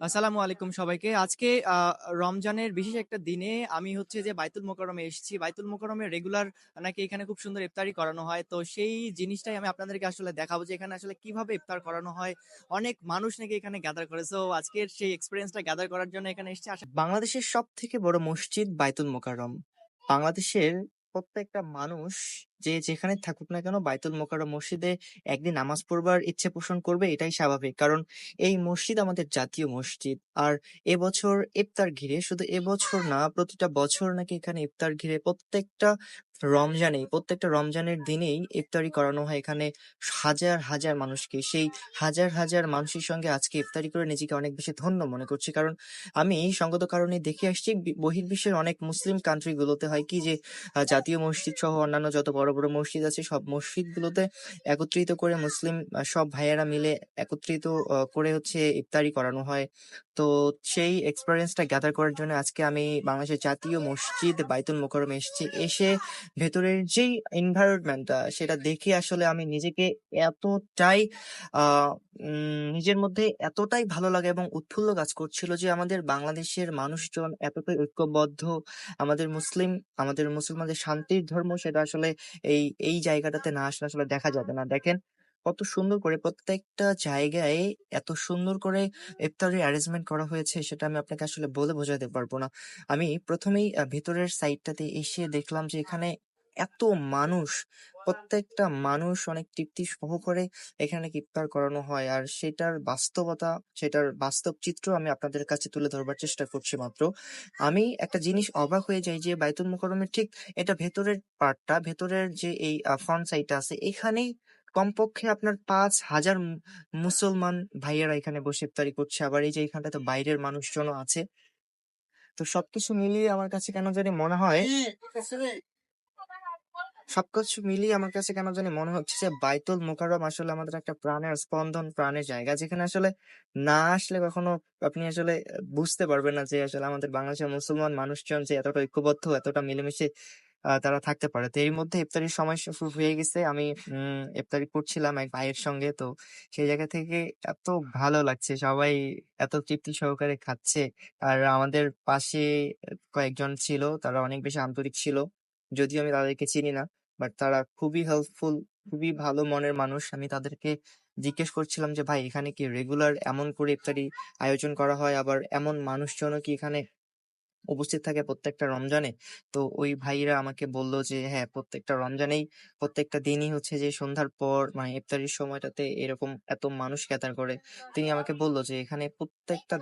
আসসালামু আলাইকুম সবাইকে। আজকে রমজানের বিশেষ একটা দিনে আমি হচ্ছে যে বাইতুল মোকাররমে এসেছি। বাইতুল মোকাররমে রেগুলার নাকি এখানে খুব সুন্দর ইফতারি করানো হয়। তো সেই জিনিসটাই আমি আপনাদেরকে আসলে দেখাবো যে এখানে আসলে কিভাবে ইফতার করানো হয়। অনেক মানুষ নাকি এখানে গ্যাদার করে। সো আজকের সেই এক্সপেরিয়েন্সটা গ্যাদার করার জন্য এখানে এসেছি। বাংলাদেশের সবথেকে বড় মসজিদ বাইতুল মোকাররম। বাংলাদেশের প্রত্যেকটা মানুষ যে যেখানে থাকুক না কেন বাইতুল মোকাররম মসজিদে একদিন নামাজ পড়বার ইচ্ছে পোষণ করবে, এটাই স্বাভাবিক। কারণ এই মসজিদ আমাদের জাতীয় মসজিদ। আর এবছর ইফতার ঘিরে, শুধু এবছর না প্রতিটা বছর নাকি এখানে ইফতার ঘিরে প্রত্যেকটা রমজানের দিনেই ইফতারি করানো হয় এখানে হাজার হাজার মানুষকে। সেই হাজার হাজার মানুষের সঙ্গে আজকে ইফতারি করে নিজেকে অনেক বেশি ধন্য মনে করছি। কারণ আমি সঙ্গত কারণে দেখে আসছি বহির্বিশ্বের অনেক মুসলিম কান্ট্রি গুলোতে হয় কি যে জাতীয় মসজিদ সহ অন্যান্য যত বড় বড় মসজিদ আছে সব মসজিদ গুলোতে একত্রিত করে মুসলিম সব ভাইয়েরা মিলে একত্রিত করে হচ্ছে ইফতারি করানো হয়। তো সেই এক্সপিরিয়েন্সটা গ্যাদার করার জন্য আজকে আমি বাংলাদেশের জাতীয় মসজিদ বাইতুল মোকাররমে এসেছি। এসে ভেতরের যেই এনভায়রনমেন্টটা সেটা দেখে আসলে আমি নিজেকে এতটাই আহ নিজের মধ্যে এতটাই ভালো লাগে এবং উৎফুল্ল কাজ করছিল যে আমাদের বাংলাদেশের মানুষজন এতটাই ঐক্যবদ্ধ। আমাদের মুসলমানদের শান্তির ধর্ম, সেটা আসলে এই এই জায়গাটাতে না আসলে আসলে দেখা যাবে না। দেখেন কত সুন্দর করে প্রত্যেকটা জায়গায় এত সুন্দর করে ইফতারের অ্যারেঞ্জমেন্ট করা হয়েছে, সেটা আমি আপনাকে আসলে বলে বোঝাতে পারবো না। আমি প্রথমেই ভেতরের সাইডটাতে এসে দেখলাম যে এখানে এত মানুষ, প্রত্যেকটা মানুষ অনেক তৃপ্তি সহকারে এখানে ইফতার করানো হয়। আর সেটার বাস্তব চিত্র আমি আপনাদের কাছে তুলে ধরবার চেষ্টা করছি মাত্র। আমি একটা জিনিস অবাক হয়ে যাই যে বাইতুল মোকাররমের ঠিক এটা ভেতরের যে এই ফ্রন্ট সাইডটা আছে, এখানেই কমপক্ষে আপনার 5,000 মুসলমান ভাইয়েরা এখানে বসে ইফতারি করছে। আবার এই যে এখানটাতে বাইরের মানুষজনও আছে। তো সবকিছু মিলিয়ে আমার কাছে কেন জানি মনে হচ্ছে যে বাইতুল মোকাররম আসলে আমাদের একটা প্রাণের স্পন্দন, প্রাণের জায়গা, যেখানে আসলে না আসলে কখনো আপনি আসলে বুঝতে পারবেন না যে আসলে আমাদের বাংলাদেশের মুসলমান মানুষজন যে এতটা ঐক্যবদ্ধ, এতটা মিলেমিশে তারা থাকতে পারে। তো এর মধ্যে ইফতারির সময় শুরু হয়ে গেছে। আমি ইফতারি করছিলাম এক ভাইয়ের সঙ্গে। তো সেই জায়গা থেকে এত ভালো লাগছে, সবাই এত তৃপ্তি সহকারে খাচ্ছে। আর আমাদের পাশে কয়েকজন ছিল, তারা অনেক বেশি আন্তরিক ছিল। যদিও আমি তাদেরকে চিনি না, বাট তারা খুবই হেল্পফুল, খুবই ভালো মনের মানুষ। আমি তাদেরকে জিজ্ঞেস করছিলাম যে ভাই, এখানে কি রেগুলার এমন করে ইফতারি আয়োজন করা হয়, আবার এমন মানুষজনও কি এখানে উপস্থিত থাকে প্রত্যেকটা রমজানে? তো ওই ভাইরা আমাকে বলল যে হ্যাঁ, প্রত্যেকটা রমজানেই প্রত্যেকটা দিনই হচ্ছে যে সন্ধ্যার পর মানে ইফতারির সময়টাতে এরকম এত মানুষ গ্যাদার করে। তিনি আমাকে বলল যে এখানে প্রত্যেকটা